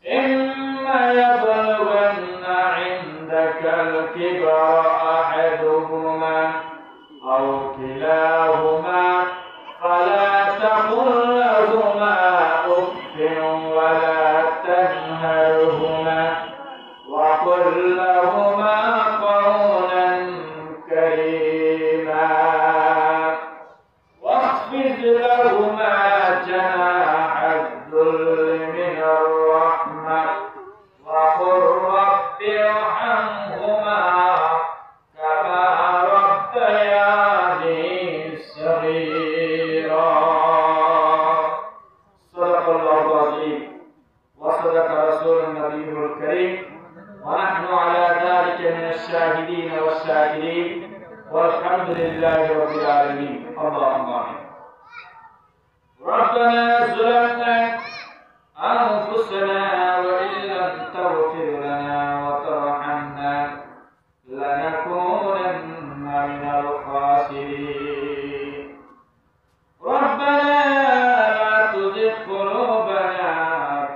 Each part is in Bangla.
إما يبلغن عندك الكبر أحدهما أو كلاهما فلا تقل لهما أف ولا تنهرهما وقل لهما قولا كريما واخفض لهما جناح الذل من الرحمة وقل رب ارحمهما كما ربياني صغيرا صدق الله العظيم وصدق رسول النبي الكريم ونحن على ذلك من الشاهدين والشاكرين والحمد لله رب العالمين اللهم آمين ربنا ظلمنا أنفسنا وإن لم تغفر لنا وترحمنا لنكونن من الخاسرين ربنا لا تزغ قلوبنا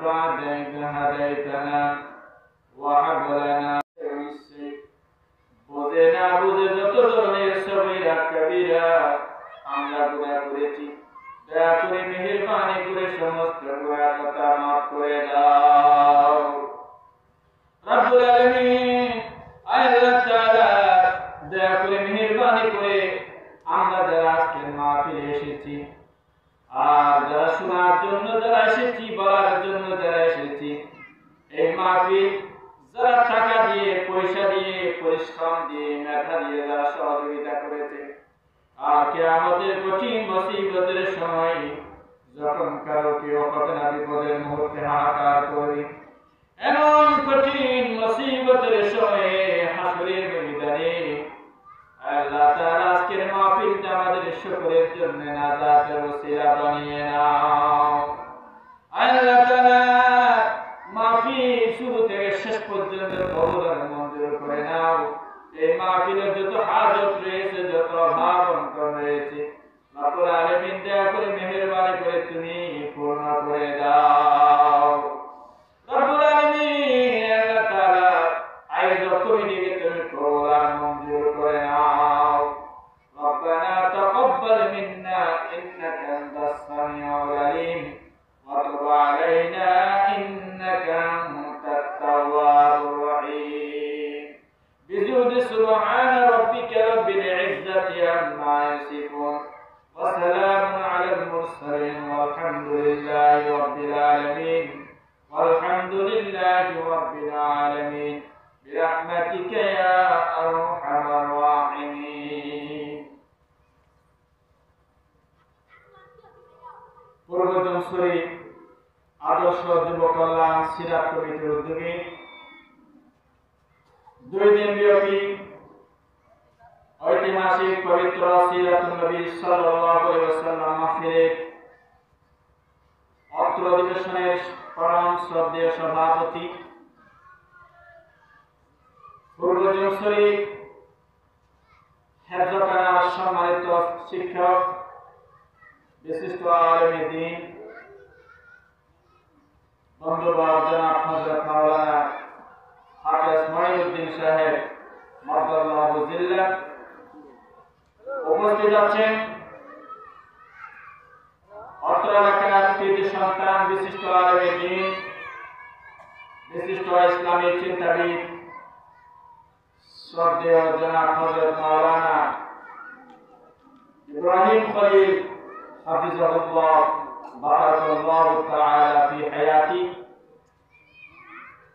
بعد إذ هديتنا وهب لنا বুঝে না বুঝে যত ধরনের সগীরা কবিরা আমরা গুনাহ করেছি দয়া করে মেহেরবানি করে সমস্ত গুনাহ কথা মাফ করে দাও রব্বুল আলামিন আল্লাহ তাআলা দয়া করে মেহেরবানি করে আমরা যারা আজকে মাহফিলে এসেছি আর যারা শোনার জন্য যারা এসেছি বলার জন্য যারা এসেছি এই মাহফিল যারা টাকা দিয়ে পয়সা দিয়ে পরিশ্রম দিয়ে মেধা দিয়ে যারা সহযোগিতা করেছে আর কিয়ামতের কঠিন মুসিবতের সময় যখন কারো কেউ ঘটনা বিপদের মুহূর্তে হাহাকার করে এমন কঠিন মুসিবতের সময়ে হাসরের ময়দানে আল্লাহ তাআলা আজকের মাহফিলটা আমাদের সকলের জন্য নাজাতের ওসিলা বানিয়ে নাও আল্লাহ তাআলা মাহফিল শুরু থেকে শেষ পর্যন্ত কবুল আর মঞ্জুর করে নাও এই মাহফিলের যত হাজত রয়েছে যত অভাব অনটন রয়েছে রব্বুল আলামিন দয়া করে মেহেরবানি করে তুমি পূর্ণ করে দাও রব্বুল আলামিন আল্লাহ তাআলা আয়োজক কমিটিকে তুমি কবুল আর মঞ্জুর করে নাও রব্বানা তাকাব্বাল মিন্না ইন্নাকা আনতাস সামিউল আলিম ওয়া তুব আলাইনা ইন্নাকা আনতাত তাওয়াবুর রহিম বিজুদি সুবহান রাব্বিকা রাব্বিল ইজ্জাতি আম্মা ইয়াসিফুন ওয়া সালামুন আলাল মুরসালিন ওয়ালহামদুলিল্লাহি রাব্বিল আলামিন walhamdulillahi rabbil alamin birahmatika ya arhamar rahimin পূর্বজন শরীফ আদর্শ যুব কল্যাণ সিরাত কমিটির উদ্যোগে 2 দিন ব্যাপী ঐতিহাসিক পবিত্র সিরাতুন নবী সাল্লাল্লাহু আলাইহি ওয়াসাল্লাম মাহফিলের অত্র অধিবেশনের পরম শ্রদ্ধেয় সভাপতি পূর্বজন শরীফ হেফজখানার সম্মানিত শিক্ষক বিশিষ্ট আলেমে দ্বীন বন্ধুবর জনাব হযরত মাওলানা হাফেজ মঈনুদ্দিন সাহেব মাদাল্লাহু জিল্লাহ উপস্থিত আছেন অত্র এলাকার কৃতি সন্তান বিশিষ্ট আলেমে দ্বীন বিশিষ্ট ইসলামী চিন্তাবিদ শ্রদ্ধেয় জনাব হযরত মাওলানা ইব্রাহিম খলিল হাফিজাহুল্লাহ বারাকাল্লাহু তাআলা ফি হায়াতি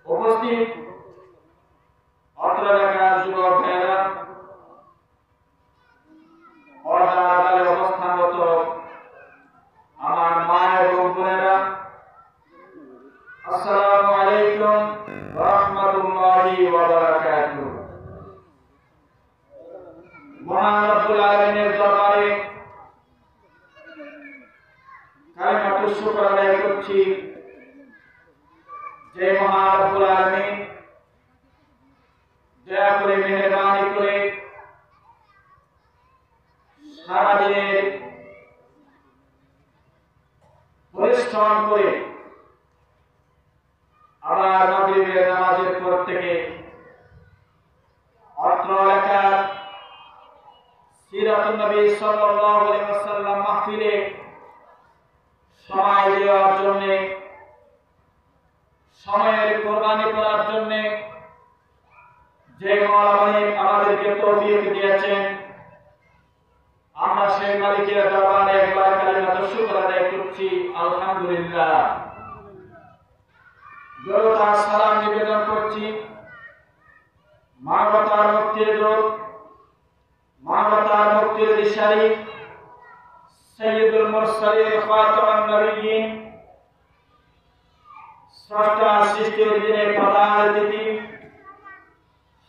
উপস্থিত অত্র এলাকার যুবক ভাইয়েরা পর্দার অবস্থানরত আমার মা এবং বোনেরা আসসালামু আলাইকুম ওয়া রাহমাতুল্লাহি ওয়া বারাকাতুহু মহান রব্বুল আলামিনের দরবারে কালিমাতুশ শুকর আদায় করছি যে মহান রব্বুল আলামিন দয়া করে মেহেরবানি করে সারা দিনের পরিশ্রম করে আবার মাগরিবের নামাজের পর থেকে অত্র এলাকার সিরাতুন নবী সাল্লাল্লাহু আলাইহি ওয়াসাল্লাম মাহফিলে সময় দেওয়ার জন্য, সময়ের কোরবানি করার জন্য যে মাওলানা আমাদেরকে তৌফিক দিয়েছেন, আমরা সেই মালিকের দরবারে একবার কালিমাত শুকর আদায় করছি, আলহামদুলিল্লাহ। জোরদার সালাম নিবেদন করছি মানবতার মুক্তির দূত, মানবতার মুক্তির দিশারি, সাইয়্যিদুল মুরসালিন খাতামুন নবিয়্যিন, স্রষ্টা সৃষ্টির যিনি প্রধান অতিথি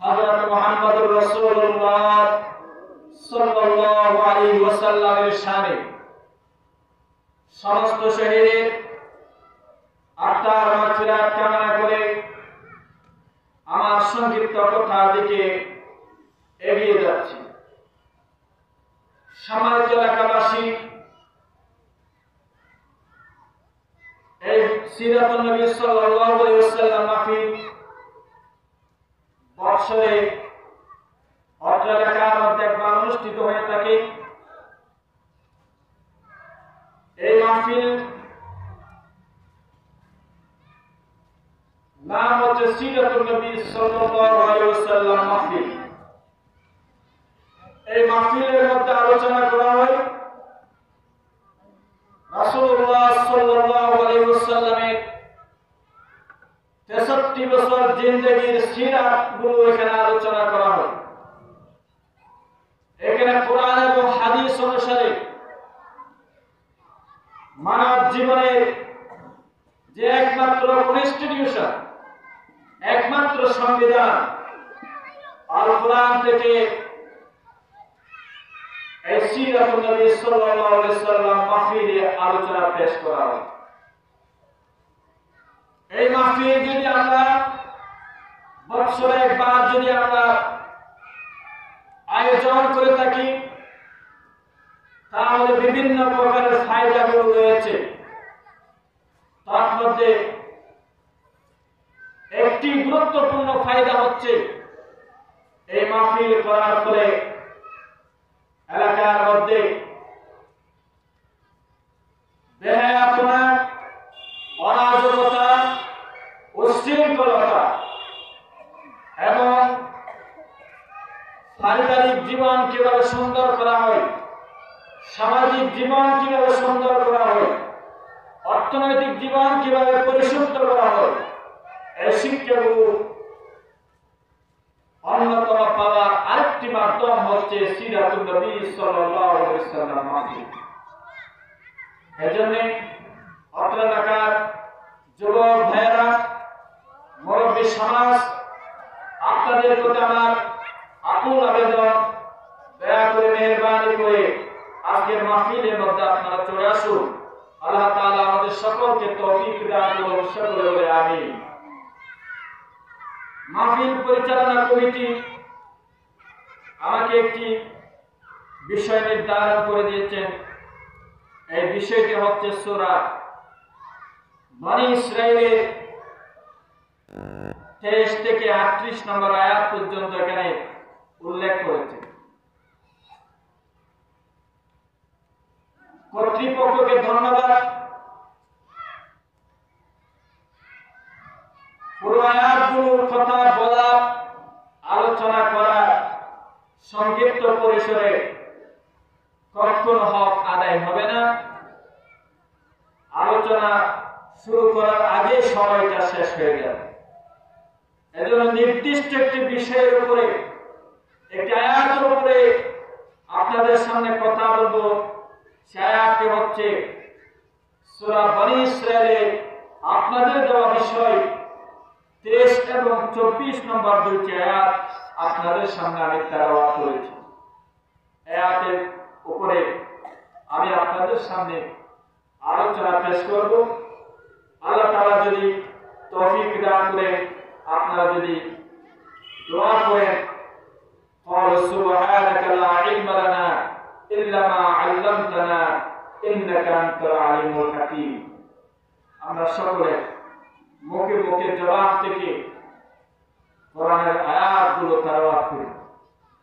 হযরত মুহাম্মদুর রাসূলুল্লাহ সাল্লাল্লাহু আলাইহি ওয়াসাল্লামের শানে সমস্ত শহীদের আত্মার মাগফিরাত কামনা করে আমার সংক্ষিপ্ত কথার দিকে এগিয়ে যাচ্ছি। সম্মানিত এলাকাবাসী, এই সিরাতুন নবী সাল্লাল্লাহু আলাইহি ওয়াসাল্লাম মাহফিল বছরে অত্র এলাকার মধ্যে একবার অনুষ্ঠিত হয়ে থাকে। এই মাহফিল নাম হচ্ছে সিরাতুন নবী সাল্লাল্লাহু আলাইহি ওয়াসাল্লাম মাহফিল। এই মাহফিলের মধ্যে আলোচনা করা হয় রাসূলুল্লাহ সাল্লাল্লাহু আলাইহি ওয়াসাল্লামের 63 বছর জিন্দেগীর সিরাত গুলো এখানে আলোচনা করা হয়। এখানে কোরআন এবং হাদিস অনুসারে মানব জীবনের যে একমাত্র কনস্টিটিউশন, একমাত্র সংবিধান আল কোরআন থেকে এই সিরাতুন নবী সাল্লাল্লাহু আলাইহি ওয়াসাল্লাম মাহফিলে আলোচনা পেশ করা হয়। এই মাহফিল যদি আমরা বছরে একবার যদি আমরা আয়োজন করে থাকি, তাহলে বিভিন্ন প্রকারের ফায়দাগুলো রয়েছে। তার মধ্যে একটি গুরুত্বপূর্ণ ফায়দা হচ্ছে এই মাহফিল করার ফলে এলাকার মধ্যে বেহায়াপনা, অরাজকতা, উচ্ছৃঙ্খলতা এবং পারিবারিক জীবন কিভাবে সুন্দর করা হয়, সামাজিক জীবন কিভাবে সুন্দর করা হয়, অর্থনৈতিক জীবন কিভাবে পরিশুদ্ধ করা হয়, এই শিক্ষাগুলো অন্যতম পাওয়ার আরেকটি মাধ্যম হচ্ছে সিরাতুন নবী সাল্লাল্লাহু আলাইহি ওয়াসাল্লাম মাহফিল। এজন্য অত্র এলাকার যুবক ভাইয়েরা, মুরব্বী সমাজ, আপনাদের প্রতি আমার আকুল আবেদন, দয়া করে মেহেরবানি করে আজকের মাহফিলের মধ্যে আপনারা চলে আসুন। আল্লাহ তাআলা আমাদের সকলকে তৌফিক দান করুন, সকলে বলে আমিন। মাহফিল পরিচালনা কমিটি আমাকে একটি বিষয় নির্ধারণ করে দিয়েছেন। এই বিষয়টি হচ্ছে সূরা বনী ইসরাঈলের 23 থেকে 38 নম্বর আয়াত পর্যন্ত এখানে উল্লেখ করেছে। কর্তৃপক্ষকে ধন্যবাদ। পুরো আয়াতগুলোর কথা বলা, আলোচনা করা সংক্ষিপ্ত পরিসরে কখনো হক আদায় হবে না। আলোচনা শুরু করার আগে সময়টা শেষ হয়ে যাবে। এজন্য নির্দিষ্ট একটি বিষয়ের উপরে, একটি আয়াতের উপরে আপনাদের সামনে কথা বলবো। সে আয়াতটি হচ্ছে সূরা বনী ইসরাঈলের আপনাদের দেওয়া বিষয় 23 এবং 24 নম্বর দুইটি আয়াত আপনাদের সামনে আমি তেলাওয়াত করেছি। আয়াতের উপরে আমি আপনাদের সামনে আলোচনা পেশ করব। আল্লাহ তাআলা যদি তৌফিক দান করে, আপনারা যদি দোয়া করেন, قالوا سبحانك لا علم لنا إلا ما علمتنا إنك أنت العليم الحكيم। আমরা সকলে মুখে মুখে মুখের জবান থেকে কোরআনের আয়াতগুলো তেলাওয়াত করি।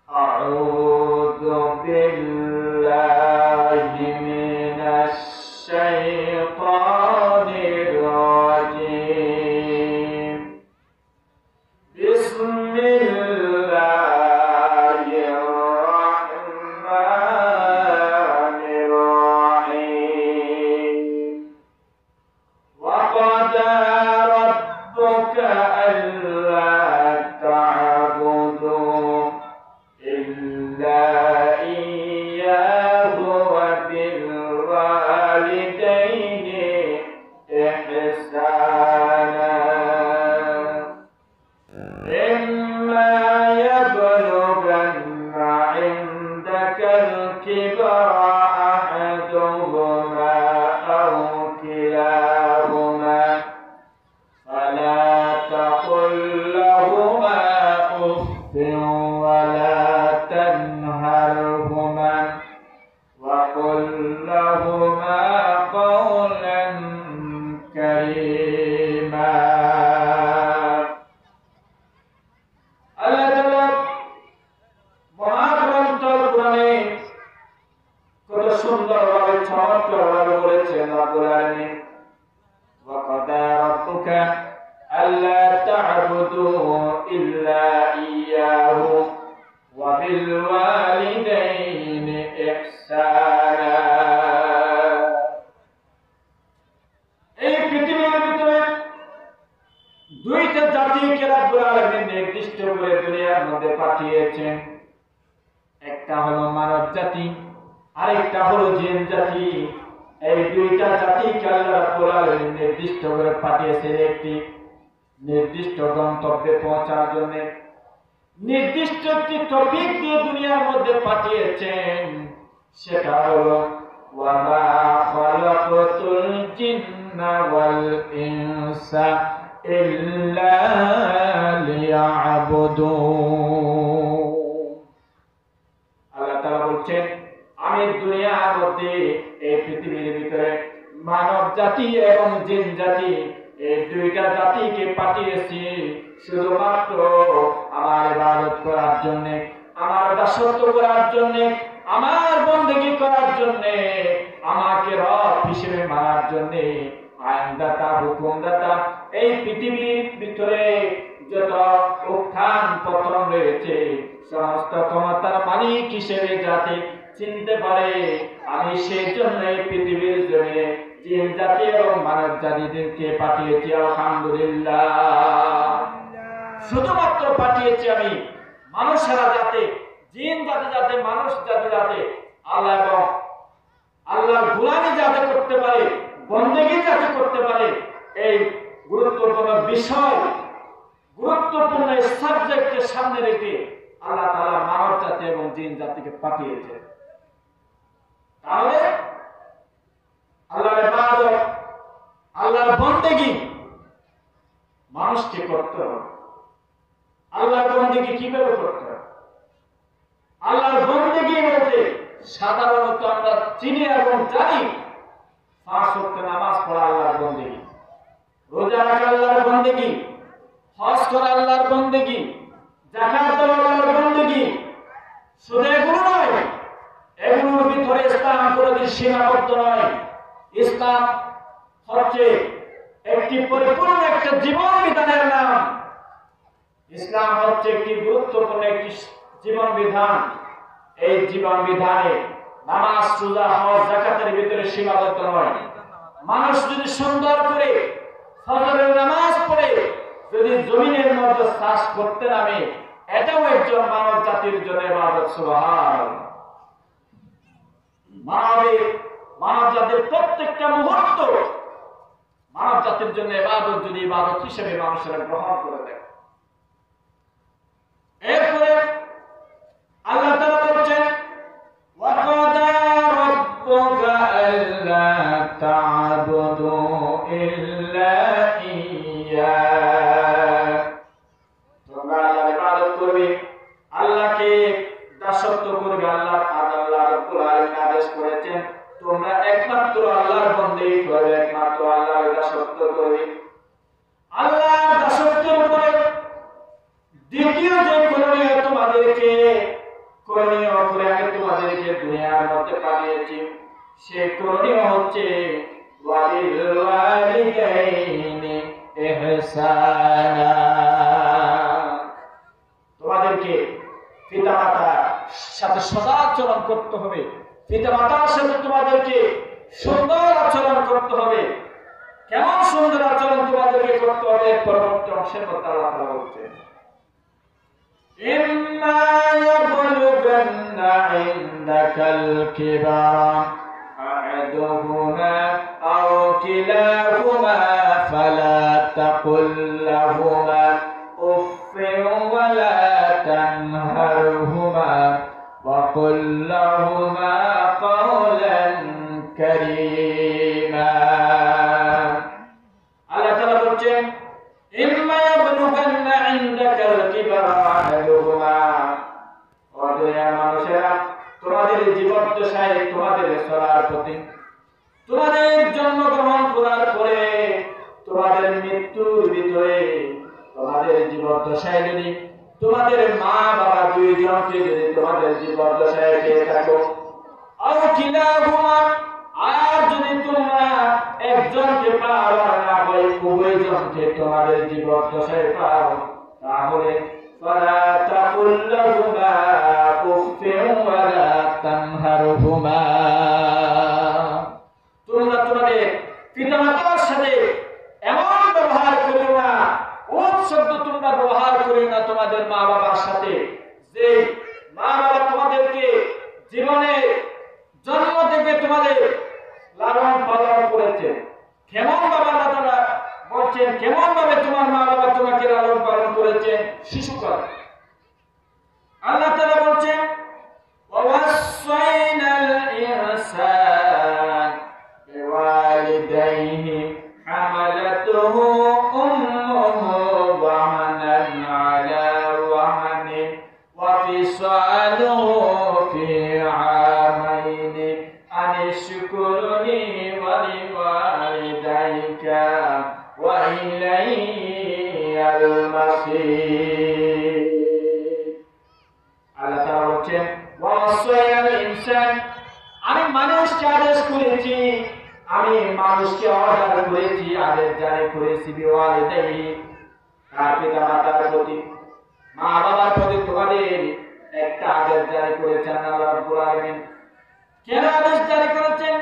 আউযু বিল্লাহি মিনাশ শাইতানির রাজীম। বিসমিল্লাহির রাহমানির রাহিম। ওয়া ক্বাদা রাব্বুকা আল্লা তা'বুদু ইল্লা ইয়্যাহু ওয়া বিল ওয়ালিদাইনি ইহসানা। إما يبلغن عندك الكبر أحدهما أو كلاهما فلا تقل لهما أف ولا تنهرهما وقل لهما قولا كريما। আল্লাহ তাআলা মহাগ্রন্থ কোরআনে কত সুন্দরভাবে চমৎকারভাবে বলেছেন রব্বুল আলামিন, ওয়া ক্বাদা রাব্বুকা আল্লা তা'বুদু ইল্লা ইয়্যাহু ওয়া বিল ওয়ালিদাইনি ইহসানা। এই পৃথিবীর ভিতরে দুইটা জাতিকে রব্বুল আলামিন নির্দিষ্ট করে দুনিয়ার মধ্যে পাঠিয়েছেন। একটা হলো মানব জাতি, আরেকটা হলো জিন জাতি। এই দুইটা জাতিকে আল্লাহ রাব্বুল আলামিন নির্দিষ্ট করে পাঠিয়েছেন একটি নির্দিষ্ট গন্তব্যে পৌঁছার জন্য, নির্দিষ্ট একটি টপিক দিয়ে দুনিয়ার মধ্যে পাঠিয়েছেন। সেটা হলো ওয়া মা খালাকাতুল জিন্না ওয়াল ইনসা ইল্লা লিয়াবুদুন। আল্লাহ তাআলা বলছেন, আমি দুনিয়ার মধ্যে এই পৃথিবীর ভিতরে মানব জাতি এবং জিন জাতি এই দুইটা জাতিকে পাঠিয়েছি শুধুমাত্র আমার ইবাদত করার জন্য, আমার দাসত্ব করার জন্য, আমার বন্দেগী করার জন্য, আমাকে রব হিসেবে মানার জন্য। আইনদাতা, হুকুমদাতা, এই পৃথিবীর ভিতরে যত উত্থান পতন রয়েছে সমস্ত ক্ষমতার মালিক হিসেবে যাতে চিনতে পারে, আমি সেই জন্য এই পৃথিবীর জমিনে জিন জাতি এবং মানব জাতিদেরকে পাঠিয়েছি। আলহামদুলিল্লাহ। শুধুমাত্র পাঠিয়েছি আমি মানুষেরা যাতে, জিন জাতি যাতে, মানুষ জাতি যাতে আল্লাহ এবং আল্লাহর গোলামি যাতে করতে পারে, বন্দেগী যাতে করতে পারে, এই গুরুত্বপূর্ণ বিষয়, গুরুত্বপূর্ণ সাবজেক্টের সামনে রেখে আল্লাহ তাআলা মানব জাতি এবং জিন জাতিকে পাঠিয়েছে। তাহলে আল্লাহর ইবাদত, আল্লাহর বন্দেগী মানুষকে করতে হবে। আল্লাহর বন্দেগী কিভাবে করতে হবে? আল্লাহর বন্দেগী বলতে সাধারণত আমরা চিনি এবং জানি 5 ওয়াক্ত নামাজ পড়া আল্লাহর বন্দেগী, রোজা রাখা আল্লাহর বন্দেগী, হজ করা আল্লাহর বন্দেগী, যাকাত দেওয়া আল্লাহর বন্দেগী। শুধু এগুলো নয়, এগুলোর ভিতরে ইসলাম কোনদিন সীমাবদ্ধ নয়। ইসলাম হচ্ছে একটি পরিপূর্ণ একটা জীবন বিধানের নাম। ইসলাম হচ্ছে একটি গুরুত্বপূর্ণ একটি জীবন বিধান। এই জীবন বিধানে নামাজ, রোজা, হজ, যাকাতের ভিতরে সীমাবদ্ধ নয়। মানুষ যদি সুন্দর করে ফজরের নামাজ পড়ে যদি জমিনের মধ্যে শ্বাস করতে নামে, এটাও একজন মানব জাতির জন্য ইবাদত। সুবহানাল্লাহ। মানব জাতির প্রত্যেকটা মুহূর্ত মানব জাতির জন্য ইবাদত, যদি ইবাদত হিসেবে মানুষেরা গ্রহণ করে দেয়। এরপরে আল্লাহ তাআলা বলেন, ওয়া ক্বাদা রাব্বুকা আল্লা তা'বুদু ইল্লা ইয়্যাহু। তোমরা আল্লাহর ইবাদত করবে, আল্লাহকে দাসত্ব করবে। আল্লাহ রাব্বুল আলামিন আদেশ করেছেন তোমরা একমাত্র আল্লাহর বন্দেগী করবে, একমাত্র আল্লাহর দাসত্ব করবে। আল্লাহর সে করণীয় হচ্ছে ওয়ালিল ওয়ালিদাইনি ইহসানা। তোমাদেরকে পিতামাতার সাথে সদাচরণ করতে হবে, পিতামাতার সাথে তোমাদেরকে সুন্দর আচরণ করতে হবে। কেমন সুন্দর আচরণ তোমাদেরকে করতে হবে পরবর্তী অংশের কথা আল্লাহ তাআলা বলছেন, ইম্মা ইয়াবলুগান্না ইনদাকাল কিবারা আহাদুহুমা আও কিলাহুমা ফালা তাকুল লাহুমা উফফিন ওয়ালা তানহারহুমা ওয়া কুল লাহুমা কাওলান কারীমা। আল্লাহ তাআলা বলছেন, ইম্মা ইয়াবলুগান্না ইনদাকাল কিবারা আহাদুহুমা, ও দুনিয়ার মানুষেরা, তোমাদের জীবদ্দশায় তোমাদের চলার প্রতি, তোমাদের জন্মগ্রহণ করার পরে তোমাদের মৃত্যুর ভিতরে, তোমাদের জীবদ্দশায় যদি তোমাদের মা বাবা দুইজনকে যদি তোমাদের জীবদ্দশায় পেয়ে থাকো, আও কিলাহুমা, আর যদি তোমরা একজনকে পাও আর না হয় উভয়জনকে তোমাদের জীবদ্দশায় পাও, তাহলে ফালা তাকুল লাহুমা উফফিন ওয়ালা তানহারহুমা, তোমরা তোমাদের পিতামাতার সাথে এমন ব্যবহার করিও না, উফ শব্দ তোমরা ব্যবহার করিও না তোমাদের মা বাবার সাথে, যে মা বাবা তোমাদেরকে জীবনে জন্ম থেকে তোমাদের লালন পালন করেছে। কেমন ভাবে আল্লাহ তাআলা বলছেন, কেমন ভাবে তোমার মা বাবা তোমাকে লালন পালন করেছে শিশুকাল। আল্লাহ তাআলা বলছেন, ওয়াসাইনাল ইনসান বিওয়ালিদাইহি হামালাতুহু উম্মুহু ওয়াহানান আলা ওয়াহানিন ওয়া ফিসালুহু ফি আমাইনি আনিশকুরনি ওয়া লিওয়ালিদাইকা ওয়া ইলাইয়াল মাসির। আল্লাহ তাআলা বলেন, ওয়াসাইনাল ইনসান, আমি মানুষকে আদেশ করেছি, আমি মানুষকে অর্ডার করেছি, আদেশ জারি করেছি, বিওয়ালিদাইহি, তার পিতামাতার প্রতি, মা বাবার প্রতি তোমাদের একটা আদেশ জারি করেছেন আল্লাহ রাব্বুল আলামিন। কেন আদেশ জারি করেছেন?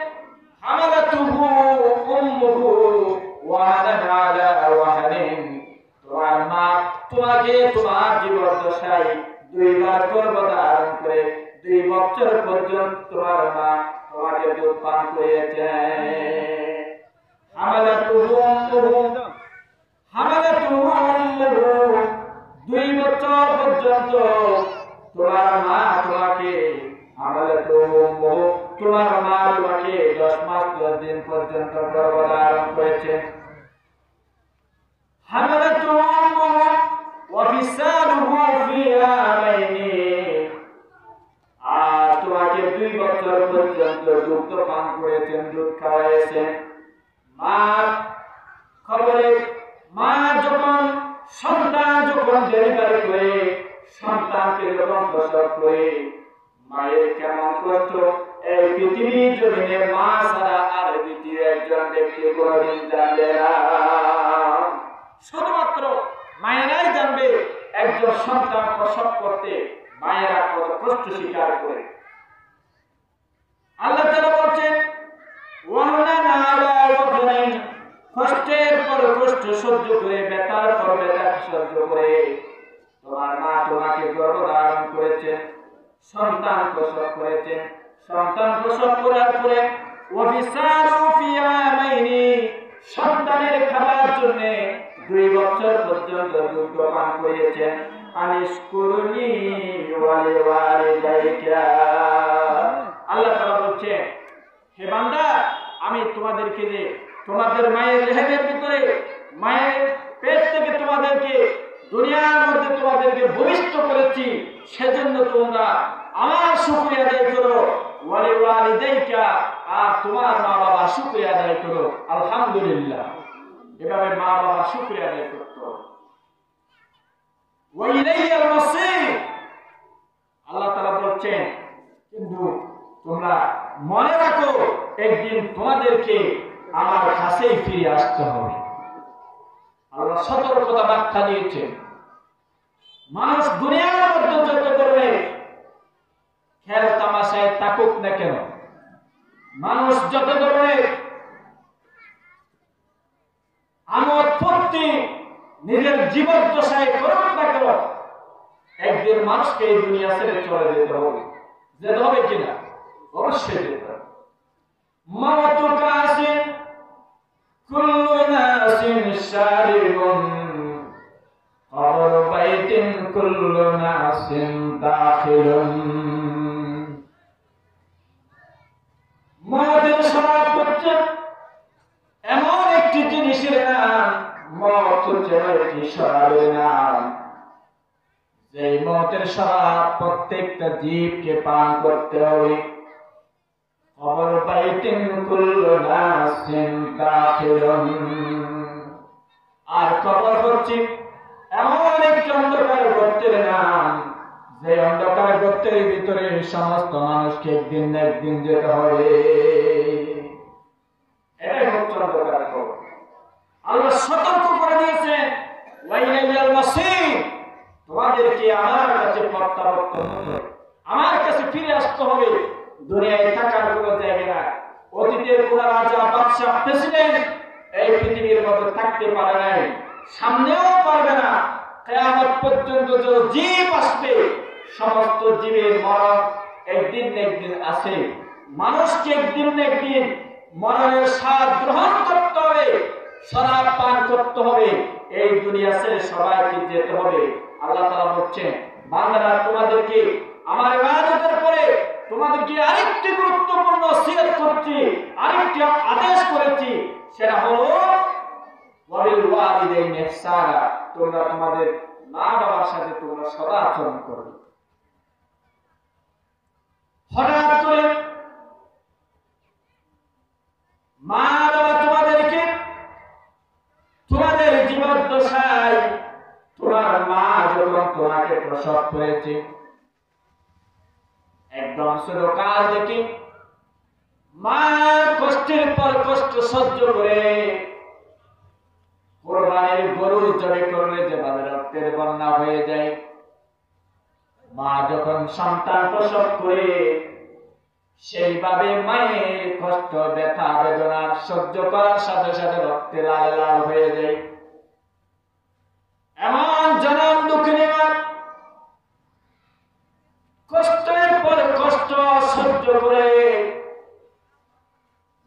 হামালাতুহু উম্মুহু ওয়াহানান আলা ওয়াহানিন, তোমার মা তোমাকে তোমার জীবদ্দশায় দুইবার গর্ভধারণ করে 2 বছর পর্যন্ত তোমার মা তোমাকে দুধ পান করিয়েছে। হামালাতুহু উম্মুহু, হামালাতুহু উম্মুহু, 2 বছর পর্যন্ত তোমার মা তোমাকে, হামালাতুহু উম্মুহু, তোমার মা তোমাকে 10 মাস 10 দিন পর্যন্ত গর্ভধারণ করেছে। হামালাতুহু উম্মুহু ওয়া ফিসালুহু ফি আমাইনি, আর তোমাকে 2 বছর পর্যন্ত দুধ পান করেছেন, দুধ খাওয়াইছেন। মার খবরে মা যখন সন্তান যখন ডেলিভারি করে, সন্তানকে যখন প্রসব করে, মায়ের কেমন কষ্ট এই পৃথিবীর জমিনে মা ছাড়া আর দ্বিতীয় একজন ব্যক্তি কোনদিন জানবে না। শুধুমাত্র মায়েরাই জানবে একজন সন্তান প্রসব করতে মায়েরা কত কষ্ট স্বীকার করে। আল্লাহ তাআলা বলছেন, ওয়াহানান আলা ওয়াহানিন, কষ্টের পর কষ্ট সহ্য করে, ব্যথার পর ব্যথা সহ্য করে তোমার মা তোমাকে গর্ভধারণ করেছেন, সন্তান প্রসব করেছেন। সন্তান প্রসব করার পরে ওয়া ফিসালুহু ফি আমাইনি, সন্তানের খাবার জন্য 2 বছর পর্যন্ত দুধ পান করিয়েছেন। আনিশকুরনি ওয়া লিওয়ালিদাইকা, আল্লাহ তাআলা বলছেন, হে বান্দা, আমি তোমাদেরকে যে তোমাদের মায়ের রেহেমের ভিতরে, মায়ের পেট থেকে তোমাদেরকে দুনিয়ার মধ্যে তোমাদেরকে ভূমিষ্ঠ করেছি, সেজন্য তোমরা আমার শুকরিয়া আদায় করো। ওয়া লিওয়ালিদাইকা, আর তোমার মা বাবা শুকরিয়া আদায় করো। আলহামদুলিল্লাহ, এভাবে মা বাবা শুকরিয়া আদায় করতো। ওয়া ইলাইয়াল মাসির, আল্লাহ তাআলা বলছেন, কিন্তু তোমরা মনে রাখো একদিন তোমাদেরকে আমার কাছেই ফিরে আসতে হবে। আল্লাহ সতর্কতা বার্তা দিয়েছেন, মানুষ দুনিয়ার মধ্যে যত করবে খেল তামাশায় থাকুক না কেন, মানুষ যত ধরনের আমোদ ফুর্তি নিজের জীবন দশায় করুক না কেন, একদিন মানুষকে এই দুনিয়া ছেড়ে চলে যেতে হবে। যেতে হবে কিনা? অবশ্যই যেতে হবে। মাওতু কাসিন কুল্লু নাসিন শারিবুন কবর বাইতিন কুল্লু নাসিন দাখিলুন। মতের শরাব হচ্ছে এমন একটি জিনিসের নাম, মত হচ্ছে একটি শরাবের নাম, যে মতের শরাব প্রত্যেকটা জীবকে পান করতে হবে। কবর বাইতিন কুল্লু নাসিন দাখিলুন। আর কবর হচ্ছে এমন একটি অন্ধকার গর্তের নাম, যে অন্ধকার গর্তের ভিতরে সমস্ত মানুষকে একদিন না একদিন যেতে হবে। এটাই হচ্ছে অন্ধকার কবর। আল্লাহ সতর্ক করে দিয়েছেন, ওয়াইলাল মাসির, তোমাদেরকে আমার কাছে প্রত্যাবর্তন হতে হবে, আমার কাছে ফিরে আসতে হবে। দুনিয়ায় থাকার কোনো জায়গা না। অতীতের কোন রাজা, বাদশা, প্রেসিডেন্ট এই পৃথিবীর মধ্যে থাকতে পারে নাই, সামনেও পারবে না। কিয়ামত পর্যন্ত যত জীব আসবে, সমস্ত জীবের মরণ একদিন না একদিন আছে। মানুষকে একদিন না একদিন মরণের স্বাদ গ্রহণ করতে হবে, শরাব পান করতে হবে। এই দুনিয়া ছেড়ে সবাইকে যেতে হবে। আল্লাহ তাআলা বলছেন, বান্দারা তোমাদেরকে আমার ইবাদতের পরে তোমাদেরকে আরেকটি গুরুত্বপূর্ণ ওসিয়ত করছি, আরেকটি আদেশ করেছি, সেটা হলো ওয়াবিল ওয়ালিদাইনি ইহসানা, তোমরা তোমাদের মা বাবার সাথে তোমরা সদাচরণ করবে। হঠাৎ করে মা বাবা তোমাদেরকে তোমাদের জীবদ্দশায়, তোমার মা যখন তোমাকে প্রসব করেছে, একদম ছোট কাল থেকে মা কষ্টের পর কষ্ট সহ্য করে কোরবানির গরু জবে করলে যেভাবে রক্তের বন্যা হয়ে যায়, মা যখন সন্তান প্রসব করে সেইভাবে মায়ের কষ্ট, ব্যথা, বেদনা সহ্য করার সাথে সাথে রক্তে লাল লাল হয়ে যায়। এমন জনম দুঃখিনী মা কষ্টের পর কষ্ট সহ্য করে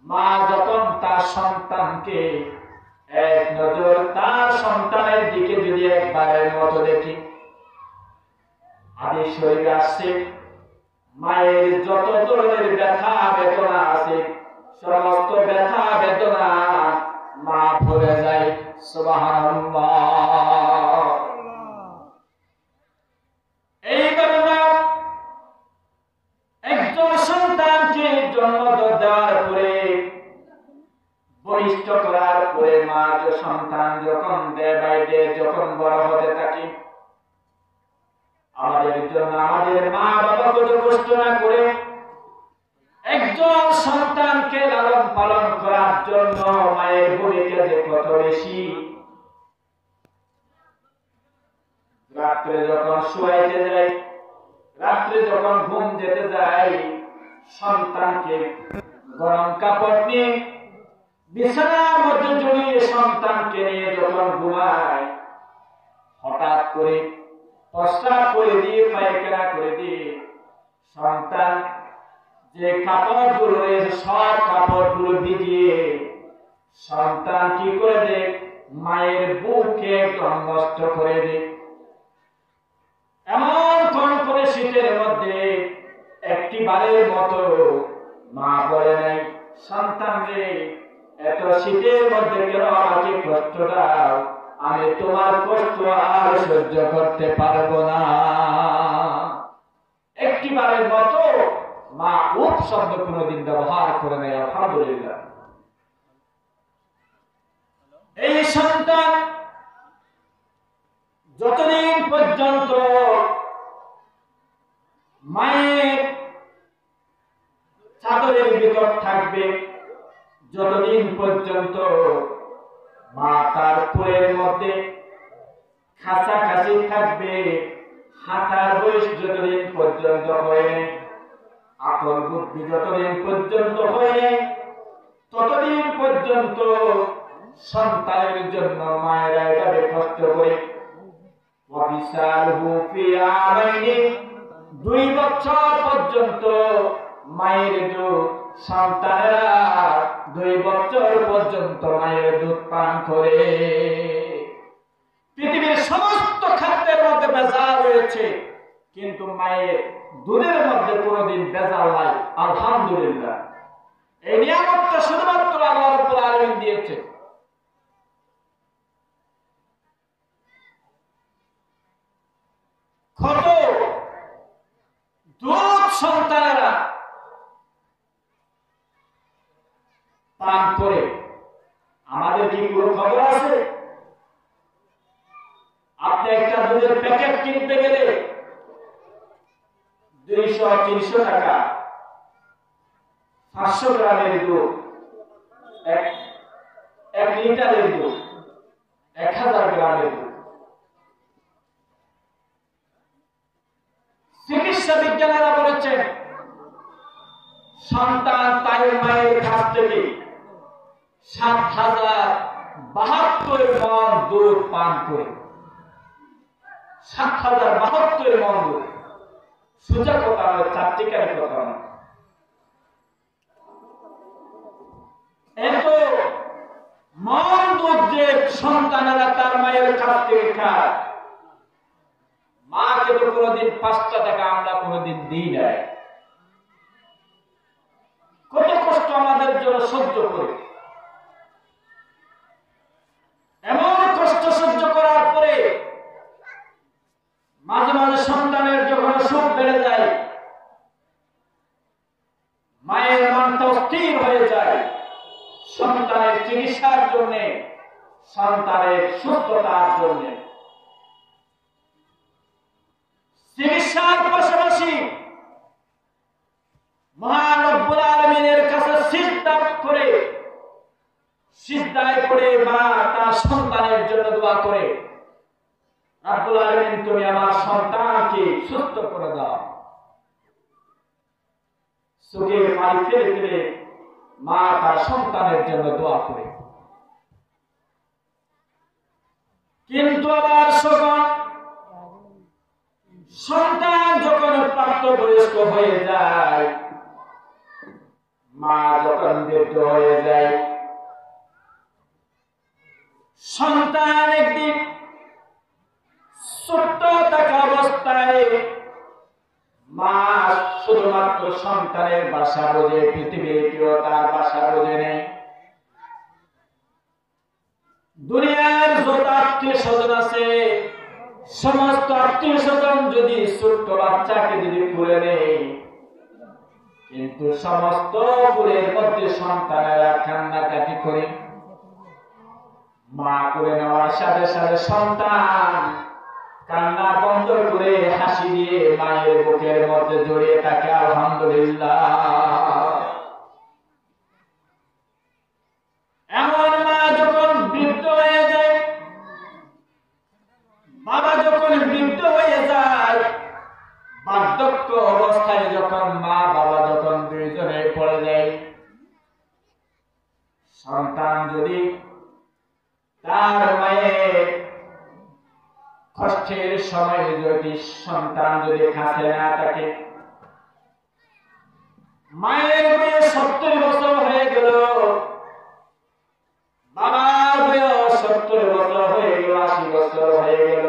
মা যখন তার সন্তানকে এক নজর তার সন্তানের দিকে যদি একবারের মতো দেখি, আদি শরীরে আসছে মায়ের যত ধরনের ব্যথা বেদনা আছে, সমস্ত ব্যথা বেদনা মা ভুলে যায়। সুবহানাল্লাহ। এইভাবে মা একজন সন্তানকে জন্ম দেওয়ার পরে, বলিষ্ঠ করার পরে, মা সন্তান যখন ডে বাই ডে যখন বড় হতে থাকে, আমাদের জন্য আমাদের মা বাবা কত কষ্ট না করে একজন সন্তানকে লালন পালন করার জন্য মায়ের ভূমিকা যে কত বেশি। রাত্রে যখন শুয়াইতে যায়, রাত্রে যখন ঘুম যেতে যায়, সন্তানকে গরম কাপড় নিয়ে বিছানার মধ্যে জড়িয়ে সন্তানকে নিয়ে যখন ঘুমায়, হঠাৎ করে প্রস্রাব করে দিয়ে, পায়খানা করে দিয়ে সন্তান যে কাপড়গুলো রয়েছে সব কাপড়গুলো ভিজিয়ে সন্তান কি করে দেয়, মায়ের বুকে একদম নষ্ট করে দেয়। এমন কোন করে শীতের মধ্যে একটি বারের মতো মা বলে নাই, সন্তান রে এত শীতের মধ্যে কেন আমাকে কষ্ট দাও, আমি তোমার কষ্ট আর সহ্য করতে পারবো না। একটি বারের মতো মা উপ শব্দ কোনদিন ব্যবহার করে নাই। আলহামদুলিল্লাহ। এই সন্তান যতদিন পর্যন্ত মায়ের চাদরের ভিতর থাকবে, থাকবে যতদিন পর্যন্ত মা তার কোলের মধ্যে কাছাকাছি থাকবে, হাঁটার বয়স যতদিন পর্যন্ত হয়, আকল বুদ্ধি যতদিন পর্যন্ত হয়, ততদিন পর্যন্ত সন্তানের জন্য মায়েরা এভাবে কষ্ট করে। 2 বছর পর্যন্ত মায়ের দুধ সন্তানেরা 2 বছর পর্যন্ত মায়ের দুধ পান করে। পৃথিবীর সমস্ত খাদ্যের মধ্যে ভেজাল রয়েছে, কিন্তু মায়ের দুধের মধ্যে কোনোদিন ভেজাল নাই। আলহামদুলিল্লাহ, এই নিয়ামতটা শুধুমাত্র আল্লাহ রাব্বুল আলামিন দিয়েছে। কত দুধ সন্তানেরা পান করে, আমাদের কি কোনো খবর আছে? আপনি একটা দুধের প্যাকেট কিনতে গেলে 200-300 টাকা, 500 গ্রামের দুধ, 1 লিটারের দুধ, 1000 গ্রামের দুধ। চিকিৎসা বিজ্ঞানীরা বলেছেন সন্তান তার মায়ের কাছ থেকে 7072 মণ দুধ পান করে। 7072 মণ দুধ, সোজা কথা নয়, চারটিকারি কথা নয়। এত মণ দুধ যে সন্তানেরা তার মায়ের কাছ থেকে খায়, মাকে তো কোনোদিন 5 টাকা আমরা কোনোদিন দিই নাই। কত কষ্ট আমাদের জন্য সহ্য করে, এমন কষ্ট সহ্য করার পরে মাঝে মাঝে সন্তানের যখন অসুখ বেড়ে যায়, মায়ের মনটা অস্থির হয়ে যায় সন্তানের চিকিৎসার জন্য, সন্তানের সুস্থতার জন্য। চিকিৎসার পাশাপাশি মহান রব্বুল আলামিনের কাছে সিজদায় পড়ে মা তার সন্তানের জন্য দোয়া করে, রব্বুল আলামিন তুমি আমার সন্তানকে সুস্থ করে দাও। চোখের পানি ফেলে ফেলে মা তার সন্তানের জন্য দোয়া করে। কিন্তু আবার সন্তান যখন প্রাপ্তবয়স্ক হয়ে যায়, মা যখন বৃদ্ধ হয়ে যায়, সন্তান একদিন ছোট্ট থাকা অবস্থায় মা শুধুমাত্র সন্তানের ভাষা বোঝে, পৃথিবীর কেউ তার ভাষা বোঝে নেই। দুনিয়ার যত আত্মীয় স্বজন আছে, সমস্ত আত্মীয় স্বজন যদি ছোট্ট বাচ্চাকে যদি তুলে নেয়, কিন্তু সমস্ত কুলের মধ্যে সন্তানেরা কান্নাকাটি করে। মা করে নেওয়ার সাথে সাথে সন্তান কান্না বন্ধ করে হাসি দিয়ে মায়ের বুকের মধ্যে জড়িয়ে থাকে। আলহামদুলিল্লাহ, এমন মা যখন বৃদ্ধ হয়ে যায়, বাবা যখন বৃদ্ধ হয়ে যায়, বার্ধক্য অবস্থায় যখন মা বাবা যখন দুইজনে পড়ে যায়, সন্তান যদি তার মায়ের কষ্টের সময় যদি সন্তান যদি কাছে না থাকে, মায়ের বয়স 70 বছর হয়ে গেল, বাবার বয়স 70 বছর হয়ে গেল, 80 বছর হয়ে গেল,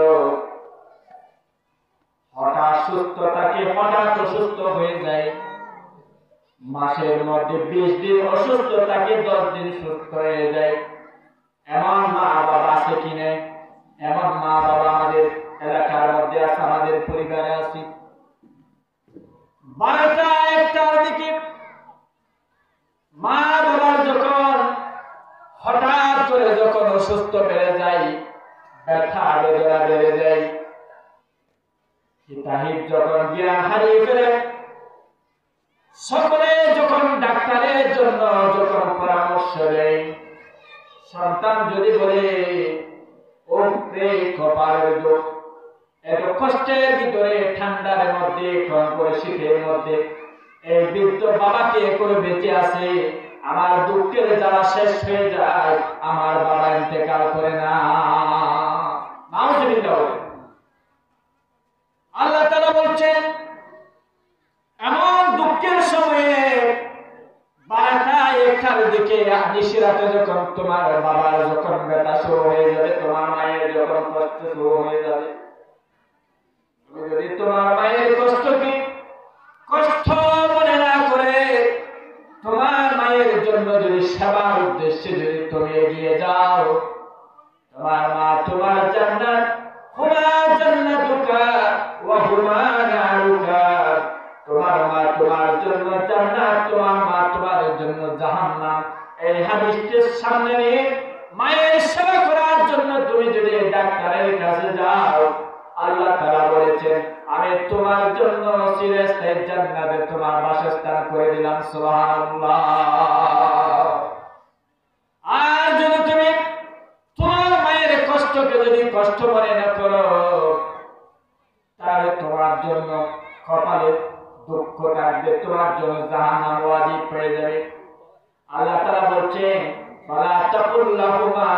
হঠাৎ সুস্থ থাকে, হঠাৎ অসুস্থ হয়ে যায়। মাসের মধ্যে 20 দিন অসুস্থ থাকে, 10 দিন সুস্থ হয়ে যায়। এমন মা বাবা আছে কিনে? এমন মা বাবা আমাদের এলাকার মধ্যে আছে, আমাদের পরিবারে আছে। 12টা-1টার দিকে মা বাবার যখন হঠাৎ করে যখন অসুস্থ বেড়ে যায়, ব্যথা বেদনা বেড়ে যায়, হিতাহিত যখন জ্ঞান হারিয়ে ফেলে, সকলে যখন ডাক্তারের জন্য যখন পরামর্শ দেয়, সন্তান যদি বলে ও রে কপালের দুঃখ, এত কষ্টের ভিতরে ঠান্ডার মধ্যে শীতের মধ্যে এই বৃদ্ধ বাবাকে করে বেঁচে আছে, আমার দুঃখের জ্বালা শেষ হয়ে যায়, আমার বাবা ইন্তেকাল করে না। আল্লাহ তাআলা বলছেন এমন দুঃখের সময়ে বারোটা একটার দিকে নিশিরাতে যখন তোমার বাবার যখন ব্যথা শুরু হয়ে যাবে, তোমার মায়ের যখন কষ্ট শুরু হয়ে যাবে, তুমি যদি তোমার মায়ের কষ্টকে কষ্ট মনে না করে তোমার মায়ের জন্য যদি সেবার উদ্দেশ্যে যদি তুমি এগিয়ে যাও, তোমার মা তোমার জান্নাত, হুমা জান্নাতুকা ওয়া হুমা নারুকা, তোমার মা তোমার জন্য জান্নাত, তোমার মা তোমার জন্য জাহান্নাম। এই হাদিসের সামনে নিয়ে মায়ের সেবা করার জন্য তুমি যদি ডাক্তারের কাছে যাও, আল্লাহ তাআলা বলেছেন আমি তোমার জন্য চিরস্থায়ী জান্নাতে তোমার বাসস্থান করে দিলাম। সুবহানাল্লাহ। আর যদি তুমি তোমার মায়ের কষ্টকে যদি কষ্ট মনে না করো, তাহলে তোমার জন্য কপালে দুঃখ থাকবে, তোমার জন্য জাহান্নাম ওয়াজিব হয়ে যাবে। আল্লাহ তাআলা বলছেন ফালা তাকুল লাহুমা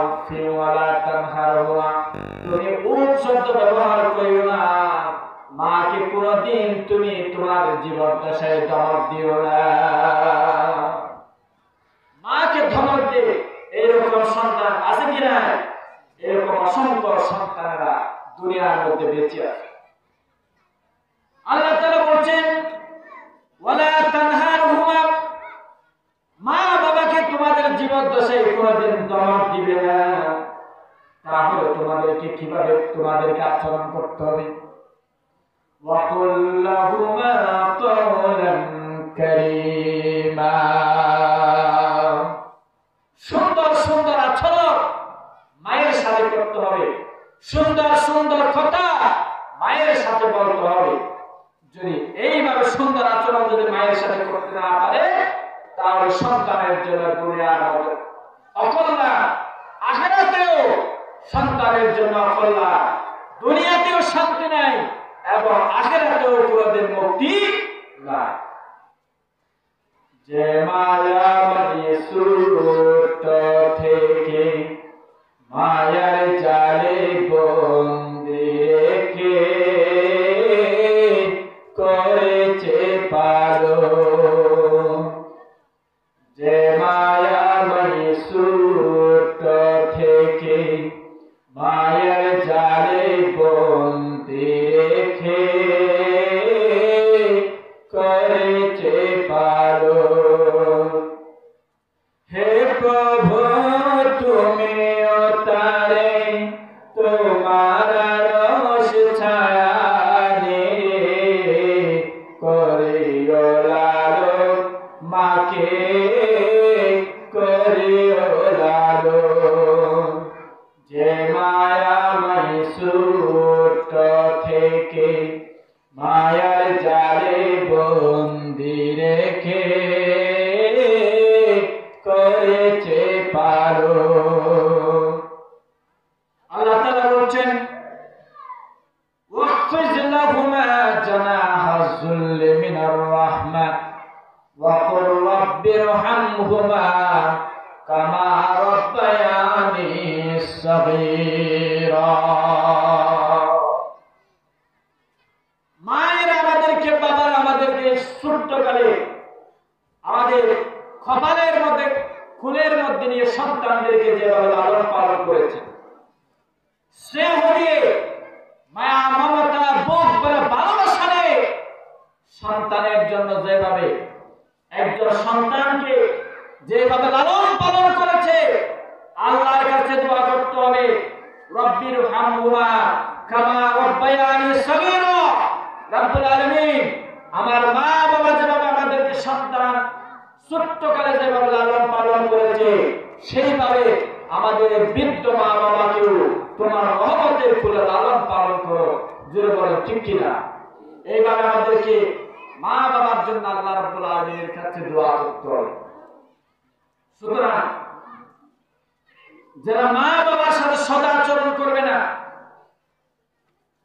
উফি ওয়ালা তানহারহুমা, তুমি উফ শব্দ ব্যবহার করিও না, মাকে কোনদিন তুমি তোমার জীবন দশায় ধমক দিও না। মাকে ধমক দে এরকম সন্তান আছে কিনা? এরকম অসংখ্য সন্তানেরা দুনিয়ার মধ্যে বেঁচে আছে। আল্লাহ তাআলা বলছেন ওয়ালা তানহারহুমা, মা বাবাকে তোমাদের জীবদ্দশায় কোনদিন ধমক দিবে না। তাহলে তোমাদেরকে কিভাবে তোমাদেরকে আচরণ করতে হবে? ওয়াকুল লাহুমা কাওলান কারীমা, সুন্দর সুন্দর আচরণ মায়ের সাথে করতে হবে, সুন্দর সুন্দর কথা মায়ের সাথে বলতে হবে। যদি এইভাবে সুন্দর আচরণ যদি মায়ের সাথে করতে না পারে, তাহলে সন্তানের জন্য দুনিয়ার মধ্যে অকল্যাণ, আখিরাতেও সন্তানের জন্য অকল্যাণ, দুনিয়াতেও শান্তি নাই এবং আখিরাতেও কোনদিন মুক্তি নাই। যে মায়া মায়ে সুরত থেকে মায়ার জালে বন্দি রেখে করেছে পালন, যে মায়া মায়ে সুরত থেকে মায়ার জালে বন্দি রেখে করেছে পালন। হে প্রভু তুমিও তারে তোমার রস ছায়া করিও লালন, মাকে করিও লালন। যে মায়া মাই সুরত থেকে মায়ার জালে বন্দি রেখে করেছে পালন। আল্লাহ তাআলা বলছেন ওয়াকফিজ লাহুমা জানাহা যুল্লি মিনার রাহমা ওয়া কুর রাব্বিরহামহুমা কামা রাব্বায়ানি সাগীরা। মায়ের আমাদেরকে, বাবার আমাদেরকে ছোট্টকালে আমাদের কপালের মধ্যে খুনের মধ্যে নিয়ে সন্তানদেরকে যেভাবে লালন পালন করেছে, স্নেহ দিয়ে মায়া মমতা বুক ভরে ভালোবাসা দিয়ে সন্তানের জন্য যেভাবে একজন সন্তানকে যেভাবে লালন পালন করেছে, আল্লাহর কাছে দোয়া করতে হবে রব্বিরহামহুমা কামা রাব্বায়ানি সগীরা। রব্বুল আলামিন, আমার মা বাবা যেভাবে আমাদেরকে সন্তান ছোট্টকালে যেভাবে লালন পালন করেছে, সেইভাবে আমাদের বৃদ্ধ মা বাবাকেও তোমার রহমতের ফুলে লালন পালন করো। জোরে বলো ঠিক কিনা? এইভাবে আমাদেরকে মা বাবার জন্য আল্লাহ রাব্বুল আলামিনের কাছে দোয়া করতে হবে। সুতরাং যারা মা বাবার সাথে সদাচরণ করবে না,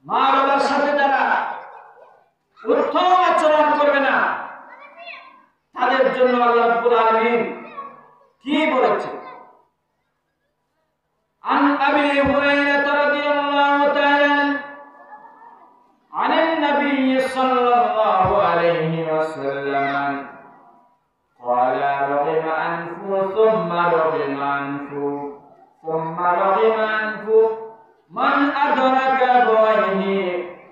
মা বাবার সাথে যারা উত্তম আচরণ করবে না, তাদের জন্য আল্লাহ রাব্বুল আলামিন কি বলেছে? عن أبي هريرة رضي الله تعالى عن النبي صلى الله عليه وسلم قال رغم أنفه ثم رغم أنفه ثم رغم أنفه من أدرك أبويه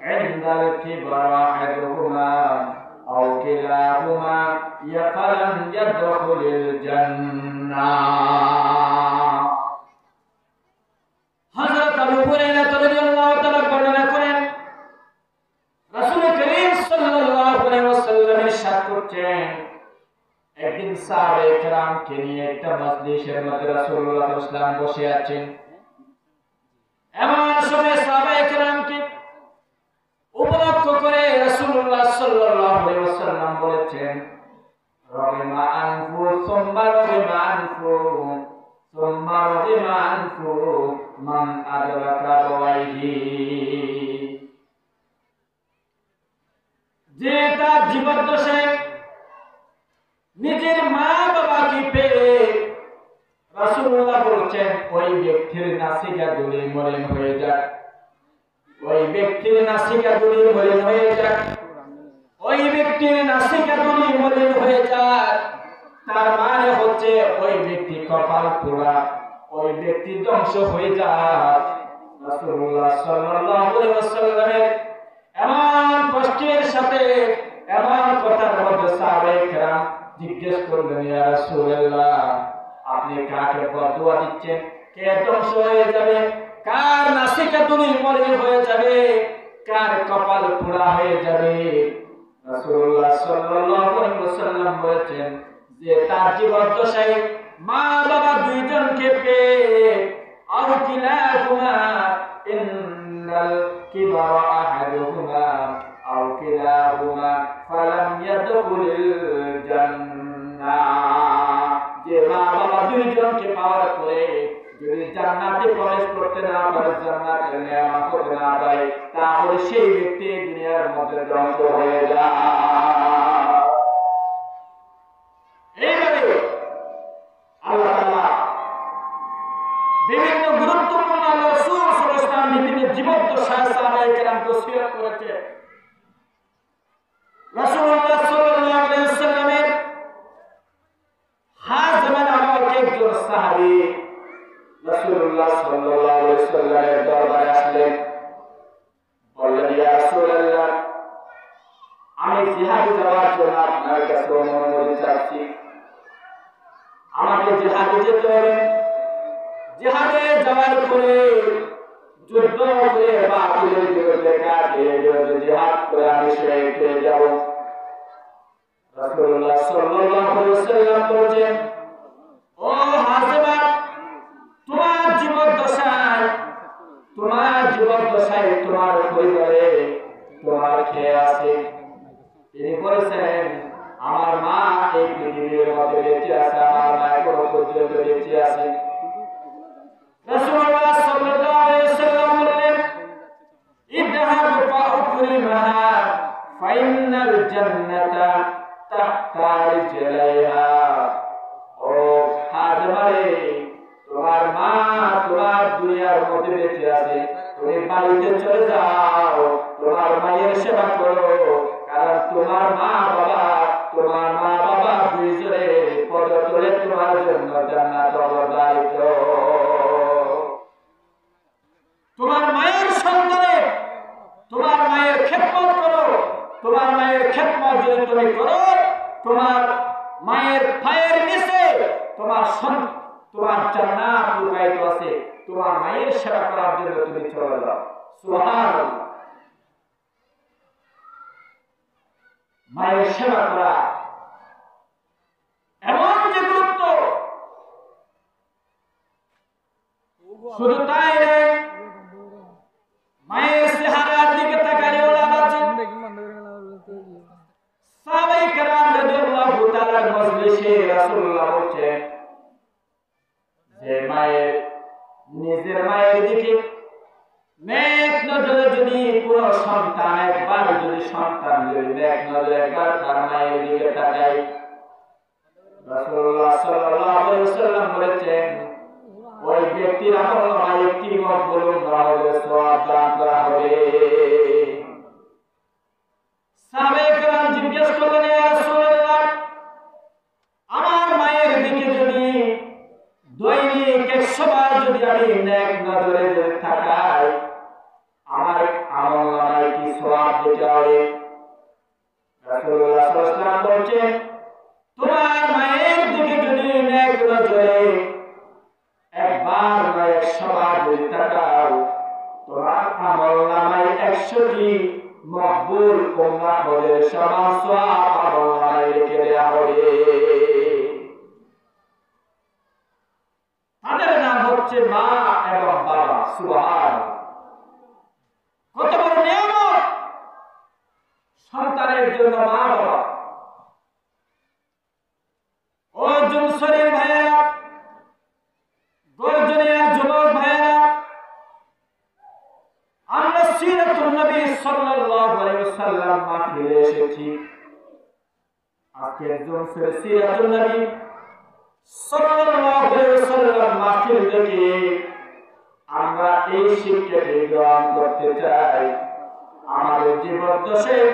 عند الكبر أحدهما أو كلاهما فلم يدخل الجنة. হযরত আবু হুরায়রা রাদিয়াল্লাহু তাআলা বর্ণনা করেন, রাসূল করিম সাল্লাল্লাহু আলাইহি ওয়াসাল্লাম ইরশাদ করছেন, একদিন সাহাবায়ে কেরামকে নিয়ে একটা মজলিসের মধ্যে রাসূলুল্লাহ সাল্লাল্লাহু আলাইহি ওয়াসাল্লাম বসে আছেন। এমন সময় সাহাবায়ে কেরামকে উপলক্ষ করে রাসূলুল্লাহ সাল্লাল্লাহু আলাইহি ওয়াসাল্লাম বলেছেন, রহিমা আনফু সুম্মা রহিমা আনফু সুম্মা রহিমা আনফু মান আদরাকা আবাওয়াইহি। যে তার জীবদ্দশায় নিজের মা বাবাকে পেয়ে, রাসূলুল্লাহ বলেছেন, ওই ব্যক্তির নাসিকা দুলি মলিন হয়ে যায়, ওই ব্যক্তির নাসিকা দুলি মলিন হয়ে যায়, ওই ব্যক্তির নাসিকা দুলি মলিন হয়ে যায়। তার মানে হচ্ছে ওই ব্যক্তি কপাল পোড়া, ওই ব্যক্তি ধ্বংস হয়ে যায়। রাসূলুল্লাহ সাল্লাল্লাহু আলাইহি ওয়াসাল্লামের এমন কষ্টের সাথে এমন কথার মধ্যে সাহাবায়ে কেরাম জিজ্ঞেস করলেন, ইয়া রাসূলুল্লাহ, আপনি কাকে বদদুয়া দিচ্ছেন? কে ধ্বংস হয়ে যাবে? কার নাসিকা দুলি মলিন হয়ে যাবে? কার কপাল পোড়া হয়ে যাবে? রাসূলুল্লাহ সাল্লাল্লাহু আলাইহি ওয়াসাল্লাম বলেছেন, যে তার জীবদ্দশায় মা বাবা দুইজনকে পেয়ে, আও কিলাহুমা ইন্নাল কিবারা আহাদুহুমা আও কিলাহুমা ফালাম ইয়াদখুলিল জান্নাহ। যে মা বাবা দুইজনকে পাওয়ার পরে যদি জান্নাতে প্রবেশ করতে না পারে, জান্নাতের নিয়ামত হতে না পারে, তাহলে সেই ব্যক্তি দুনিয়ার মধ্যে ধ্বংস হয়ে যায়। এইভাবে আল্লাহ তাআলা বিভিন্ন গুরুত্বপূর্ণ রাসূল সাল্লাল্লাহু আলাইহি ওয়াসাল্লাম বিভিন্ন জীবদ্দশায় সাহাবায়ে কেরামকে ওসিয়ত করেছে। রাসূলুল্লাহ সাল্লাল্লাহু আলাইহি ওয়াসাল্লামের হাজমা নামক একজন সাহাবী রাসূলুল্লাহ সাল্লাল্লাহু আলাইহি ওয়াসাল্লামের দরবারে আসলেন। বললেন, ইয়া রাসূলুল্লাহ, আমি জিহাদে যাওয়ার জন্য আপনার কাছে অনুমতি চাচ্ছি, আমাকে জিহাদে যেতে হবে। জিহাদে যাওয়ার পরে যুদ্ধ করে বাতিলের বিরুদ্ধে কাজের বিরুদ্ধে জিহাদ করে আমি শহীদ হয়ে যাব। রাসূলুল্লাহ সাল্লাল্লাহু আলাইহি ওয়াসাল্লাম বলেন, ও হাজমা, তোমার জীবদ্দশায় তোমার পরিবারে তোমার খেয়ে আছে। তিনি বলেছেন, আমার মা এই পৃথিবীর মধ্যে বেঁচে আছে, আমার মা এখনো পর্যন্ত বেঁচে আছে। রাসূলুল্লাহ সাল্লাল্লাহু আলাইহি ওয়াসাল্লাম বললেন, ইযহাব ফাউকরিমহা ফাইন্নাল জান্নাতা তাহতা রিজলাইহা। ও হাজমারে, তোমার মা তোমার দুনিয়ার মধ্যে বেঁচে আছে, তুমি বাড়িতে চলে যাও, তোমার মায়ের সেবা করো, কারণ তোমার মা বাবা দুইজনের পদতলে তোমার জন্য জান্নাত অবধারিত। তোমার মায়ের সন্তানে তোমার মায়ের খেদমত করো, তোমার মায়ের খেদমত যদি তুমি করো, তোমার মায়ের পায়ের নিচে তোমার জান্নাত লুকায়িত আছে। তোমার মায়ের সেবা করার জন্য তুমি চলে যাও। সুবহানাল্লাহ। মায়ের সেবা করা এমন যে গুরুত্ব, শুধু তাই নয়, মায়ের চেহারার দিকে তাকালে ওরা বাঁচে, কোন সন্তান একবার যদি সন্তান যদি এক নজরে একবার তার মায়ের দিকে তাকায়, রাসূলুল্লাহ সাল্লাল্লাহু আলাইহি ওয়াসাল্লাম বলেছেন ওই ব্যক্তির আমলনামায় একটি মকবুল আমলের সওয়াব দান করা হবে। সাহাবায়ে কেরাম জিজ্ঞেস করলেন, ইয়া রাসূলুল্লাহ, আমার মায়ের দিকে যদি দৈনিক 100 বার যদি আমি নেক নজরে যদি তাকাই, আমার আমলনামায় কি সওয়াব দিতে হবে? রাসূলুল্লাহ সাল্লাল্লাহু আলাইহি ওয়াসাল্লাম বলেন, তোমার মায়ের দিকে যদি নেক নজরে একবার নয় 100 বার যদি তাকাও, তোমার আমলনামায় 100টি মকবুল আমলের সমান সওয়াব আমলনামায় লিখে দেওয়া হবে। তাদের নাম হচ্ছে মা এবং বাবা। সুবহানাল্লাহ, কত বড় নিয়ামত সন্তানের জন্য মা বাবা। ও যুবশরীর ভাইয়েরা, গর্জনিয়া যুবক ভাইয়েরা, আমরা সিরাতুন নবী সাল্লাল্লাহু আলাইহি ওয়াসাল্লাম মাহফিলে এসেছি। আজকের জুলসের সিরাতুন নবী সাল্লাল্লাহু আলাইহি ওয়াসাল্লাম মাহফিল থেকে আমরা এই শিক্ষাটি গ্রহণ করতে চাই। আমাদের জীবদ্দশায়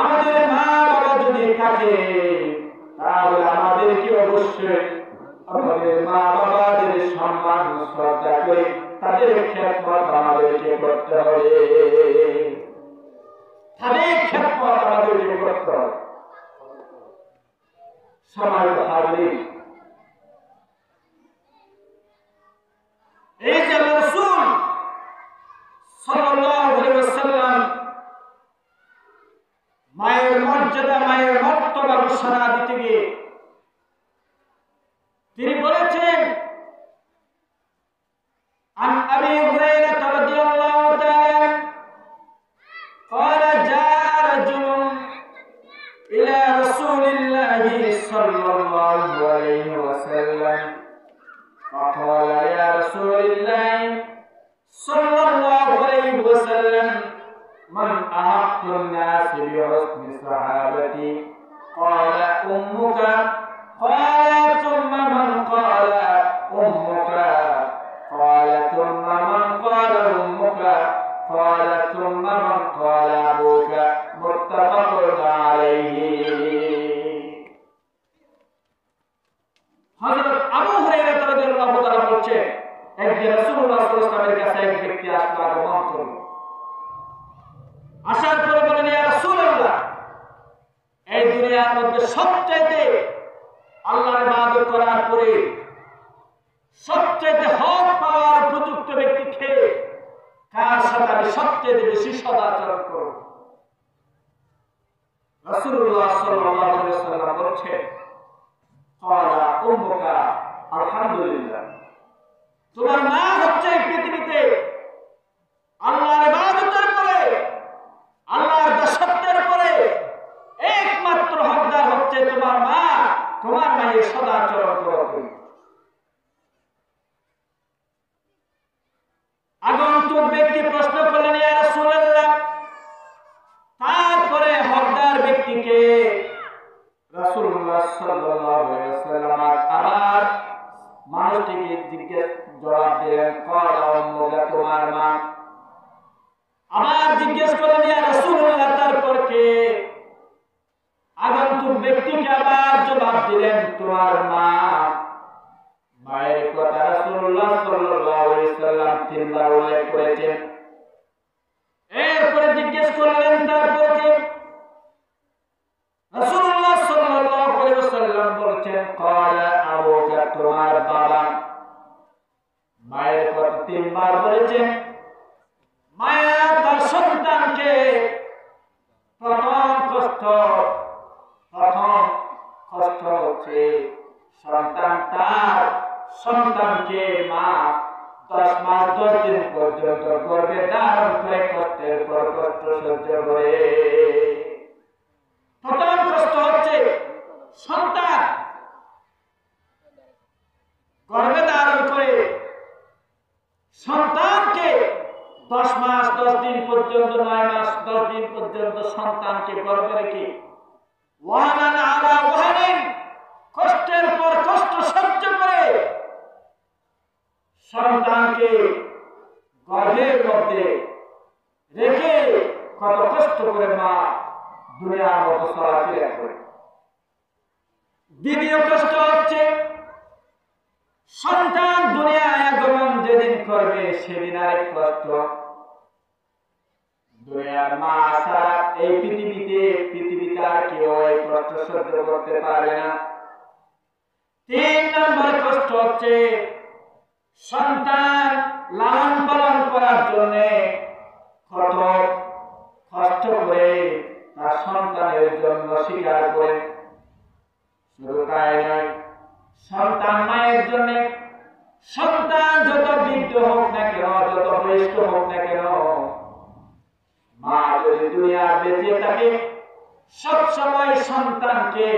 আমাদের মা বাবা যদি থাকে, তাহলে আমাদেরকে অবশ্যই আমাদের মা বাবাদের সম্মান শ্রদ্ধা করে তাদের খেদমত আমাদেরকে করতে হবে। তাদের খেদমত আমাদেরকে করতে হবে। সম্মানিত হাজির, এই যে রাসূল সাল্লাল্লাহু আলাইহি ওয়াসাল্লাম মায়ের মর্যাদা, মায়ের মর্তবা ঘোষণা দিতে গিয়ে তিনি বলেছেন, عن أبي هريرة رضي الله تعالى قال جاء رجل إلى رسول الله صلى الله عليه وسلم فقال يا رسول الله صلى الله عليه وسلم من أحق الناس بحسن صحابتي؟ قال أمك. قال ثم من؟ قال أمك. قال ثم من؟ قال أمك. قال ثم من؟ قال أبوك. متفق عليه. হযরত আবু হুরায়রা রাদিয়াল্লাহু তাআলা বলেন, একদিন রাসূলুল্লাহ সাল্লাল্লাহু আলাইহি ওয়াসাল্লামের কাছে এক ব্যক্তি আসলো, আগমন করল। আসার পরে বলেন, ইয়া রাসূলুল্লাহ, এই দুনিয়ার মধ্যে সবচেয়ে আল্লাহর ইবাদত করার পরে সবচেয়ে হক পাওয়ার উপযুক্ত ব্যক্তি কে? কার সাথে আমি সবচেয়ে বেশি সদাচরণ করব? রাসূলুল্লাহ সাল্লাল্লাহু আলাইহি ওয়াসাল্লাম বলেন, ক্বালা উম্মুকা। আলহামদুলিল্লাহ, তোমার মা হচ্ছে পৃথিবীতে আল্লাহর ইবাদতের পরে, আল্লাহর দাসত্বের পরে একমাত্র হকদার হচ্ছে তোমার মা। তোমার মায়ের সদাচরণ করো। আগন্তুক ব্যক্তি প্রশ্ন করলেন, ইয়া রাসূলুল্লাহ, তারপরে হকদার ব্যক্তিকে? রাসূলুল্লাহ সাল্লাল্লাহু আলাইহি ওয়াসাল্লাম আবার মানুষটিকে জিজ্ঞেস জবাব দিলেন, ক্বালা উম্মুকা, তোমার মা। আবার জিজ্ঞেস করলেন, ইয়া রাসূলুল্লাহ, তারপর কে? আগন্তুক ব্যক্তিকে আবার জবাব দিলেন, তোমার মা। মায়ের কথা রাসূলুল্লাহ সাল্লাল্লাহু আলাইহি ওয়াসাল্লাম তিনবার উল্লেখ করেছেন। এরপরে জিজ্ঞেস করলেন, তারপর কে? রাসূলুল্লাহ সাল্লাল্লাহু আলাইহি ওয়াসাল্লাম বলেছেন, ক্বালা আবুকা, তোমার বাবা। মায়ের কথা তিনবার বলেছেন। মায়া তার সন্তানকে প্রথম কষ্ট হচ্ছে সন্তান তার সন্তানকে মা 10 মাস 10 দিন পর্যন্ত গর্ভে ধারণ করে কষ্টের পর কষ্ট সহ্য করে। প্রথম কষ্ট হচ্ছে সন্তান গর্ভে ধারণ করে সন্তানকে 10 মাস 10 দিন পর্যন্ত, 9 মাস 10 দিন পর্যন্ত সন্তানকে গর্ভে রেখে ওয়াহানান আলা ওয়াহানিন, কষ্টের পর কষ্ট সহ্য করে সন্তানকে গর্ভের মধ্যে রেখে কত কষ্ট করে মা দুনিয়ার মতো চলাফেরা করে। দ্বিতীয় কষ্ট হচ্ছে সন্তান দুনিয়ায় আগমন যেদিন করবে সেদিন আরেক কষ্ট। দুনিয়ার মা ছাড়া এই পৃথিবীতে আর কেউ এই কষ্ট সহ্য করতে পারবে না। 3 নম্বর কষ্ট হচ্ছে সন্তান লালন পালন করার জন্য কত কষ্ট করে তার সন্তানের জন্য স্বীকার করে। শুধু তাই নয়, সন্তান মায়ের জন্য, সন্তান যত বৃদ্ধ হোক না কেন, যত বয়স্ক হোক না কেন, মা যদি দুনিয়া বেঁচে থাকে সবসময় সন্তানকে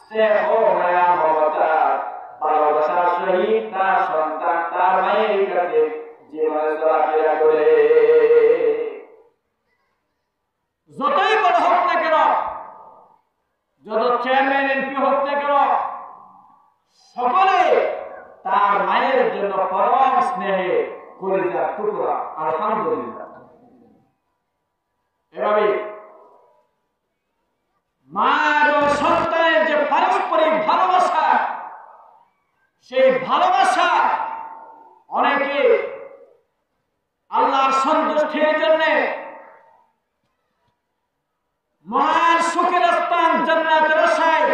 স্নেহ, মায়া, মমতা, ভালোবাসার সহিত তার সন্তান তার মায়ের কাছে জীবনে চলাফেরা করে। যতই বড় হোক না কেন, যত চেয়ারম্যান এমপি হোক না কেন, সকলে তার মায়ের জন্য পরম স্নেহে কলিজার টুকরা। আলহামদুলিল্লাহ। এভাবে মার ও সন্তানের যে পারস্পরিক ভালোবাসা, সেই ভালোবাসা অনেকে আল্লাহর সন্তুষ্টির জন্য মহান সুখের স্থান জান্নাতের আশায়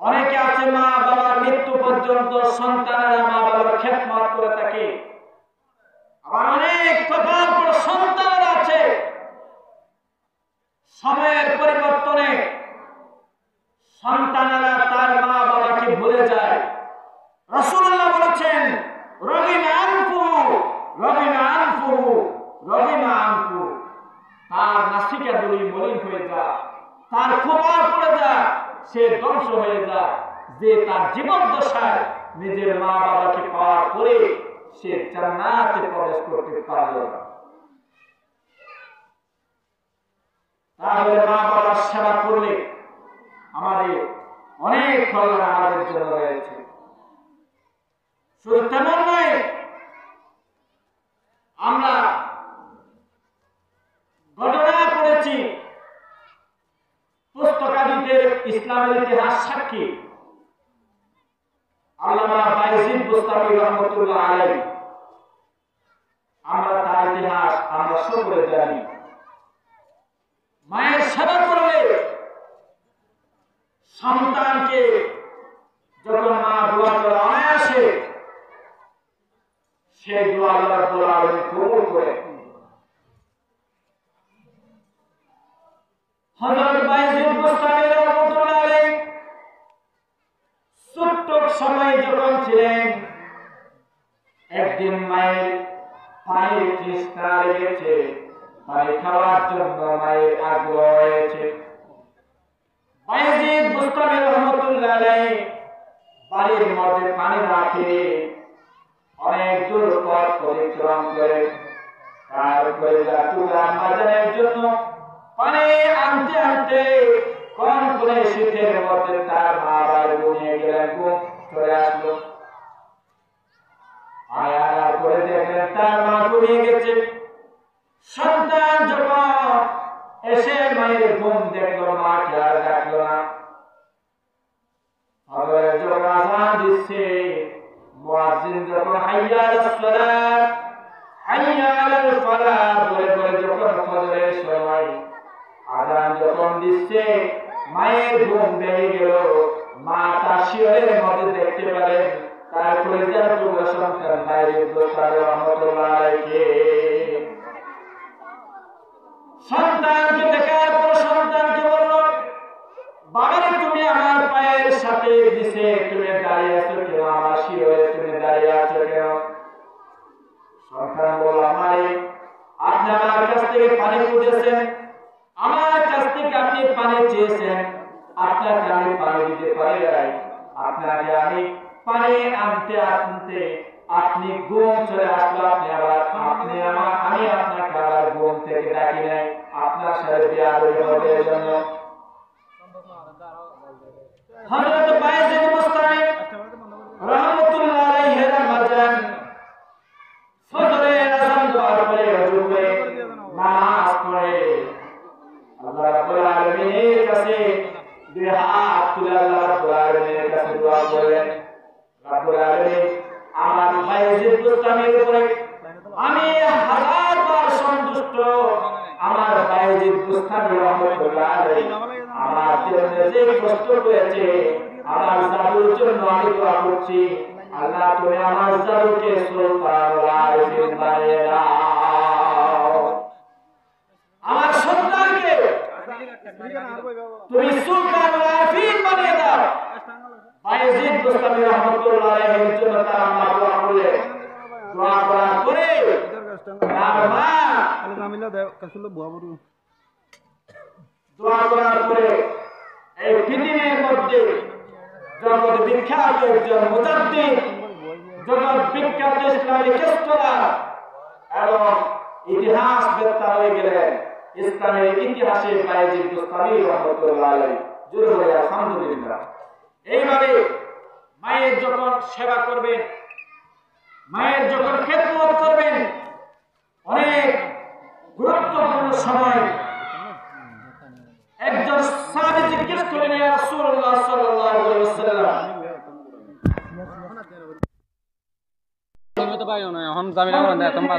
অনেকে আছে মা বাবার মৃত্যু পর্যন্ত সন্তানেরা মা বাবার খেদমত করে থাকে। আবার অনেক কপাল পড়া সন্তানেরা আছে সময়ের পরিবর্তনে সন্তানেরা তার মা বাবাকে ভুলে যায়। রাসূলুল্লাহ বলেছেন, রহিমা আনফু, রহিমা আনফু, রহিমা আনফু। তার নাসিকা দুই মলিন হয়ে যায়, তার কপাল পড়ে যায়, সে ধ্বংস হয়ে যায় যে তার জীবন দশায় নিজের মা বাবাকে পাওয়ার পরে সে জান্নাতে প্রবেশ করতে পারল না। তাহলে মা বাবার সেবা করলে আমাদের অনেক কল্যাণ আমাদের জন্য রয়েছে। শুধু তেমন নয়, আমরা ঘটনা পড়েছি পুস্তকাদিদের ইসলামের ইতিহাস সাক্ষী আল্লামা বাইজিদ বুস্তামি রহমতুল্লাহ আলাইহি। আমরা তার ইতিহাস আমরা সকলে জানি। মায়ের সেবা করলে সন্তানকে যখন মা দোয়া করে অনায়াসে সে দোয়া আল্লাহ রাব্বুল আলামিন কবুল করে। হযরত বাইজিদ বুস্তামি রহমতুল্লাহ আলাইহি ছোট্ট সময় যখন ছিলেন, একদিন মায়ের পানির তৃষ্ণা লেগেছে, পানি খাওয়ার জন্য মায়ের আগ্রহ হয়েছে। বাইজিদ বুস্তামি রহমতুল্লাহ আলাইহি বাড়ির মধ্যে পানি না খেয়ে অনেক দূর পথ অতিক্রম করে তার কলিজার টুকরা মাজানের জন্য পানি আনতে আনতে কোন করে শীতের মধ্যে তার মা বাড়ি ঘুমিয়ে গেলেন, ঘুম চলে আসলো। আয়ার করে দেখলেন তার মা ঘুমিয়ে গেছে। সন্তান যখন এসে মায়ের ঘুম দেখলো, মাকে আর ডাকলো না। আবার যখন আযান দিচ্ছে, মুয়াজ্জিন যখন হাইয়া আলাস সালাত, হাইয়া আলাল ফালাহ বলে বলে যখন ফজরের সময় আযান যখন দিচ্ছে, মায়ের ঘুম ভেঙে গেল। মা তার শিয়রের মধ্যে দেখতে পেলেন তার কলিজার টুকরা সন্তান বাইজিদ বুস্তামি রহমতুল্লাহ আলাইহি। সন্তানকে দেখার পর সন্তানকে বলল, বাবারে তুমি আমার পায়ের সাথে নিচে তুমি দাঁড়িয়ে আছো কেন? আমার শিয়রে তুমি দাঁড়িয়ে আছো কেন? সন্তান বলল, আমারে আপনি আমার কাছ থেকে পানি খুঁজেছেন, আমার কাছ থেকে আপনি পানি চেয়েছেন, আপনাকে আমি পানি দিতে পারি নাই। আপনাকে আমি পানি আনতে আনতে আপনি ঘুম চলে আসলো, আমি আপনাকে আবার ঘুম থেকে ডাকি নাই, আপনার সাথে বিয়াদবি হবে এজন্য। হযরত বায়েজিদ বুস্তামি রাহমাতুল্লাহ আলাইহি রাহমাতান ফজরের আযান দেওয়ার পরে ওযু করে নামাজ পড়ে আল্লাহ রাব্বুল আলামিনের কাছে দুই হাত তুলে আল্লাহ রাব্বুল আলামিনের কাছে দোয়া করেন, রাব্বুল আলামিন আমার বায়েজিদ বুস্তামির উপরে আমি হাজারবার সন্তুষ্ট। আমার বায়েজিদ বুস্তামি রাহমাতুল্লাহ আলাইহি আমার জন্য যে কষ্ট করেছে, আমার জাদুর জন্য আমি দোয়া করছি, আল্লাহ তুমি আমার জাদুকে সুলতানুল আরিফিন বানিয়ে দাও। আমার সন্তানকে তুমি সুলতানুল আরিফিন বানিয়ে দাও। বায়েজিদ বুস্তামি রাহমাতুল্লাহ আলাইহির জন্য তারা আমরা দোয়া করলে, দোয়া করার পরে দোয়া করার পরে এই পৃথিবীর মধ্যে জগৎ বিখ্যাত একজন মুজাদ্দিদ, জগৎ বিখ্যাত ইসলামী স্কলার এবং ইতিহাস বেত্তা হয়ে গেলেন। ইসলামের ইতিহাসে বায়েজিদ বুস্তামি রাহমাতুল্লাহ আলাইহি, জোরে বলে আলহামদুলিল্লাহ। এইভাবে মায়ের যখন সেবা করবেন, মায়ের যখন খেদমত করবেন, অনেক গুরুত্বপূর্ণ সময় একজন সাহাবী জিজ্ঞেস করলেন, ইয়া রাসূলুল্লাহ সাল্লাল্লাহু আলাইহি ওয়াসাল্লাম, তুমি তো ভাই না এখন জামিনা করে না, তোমরা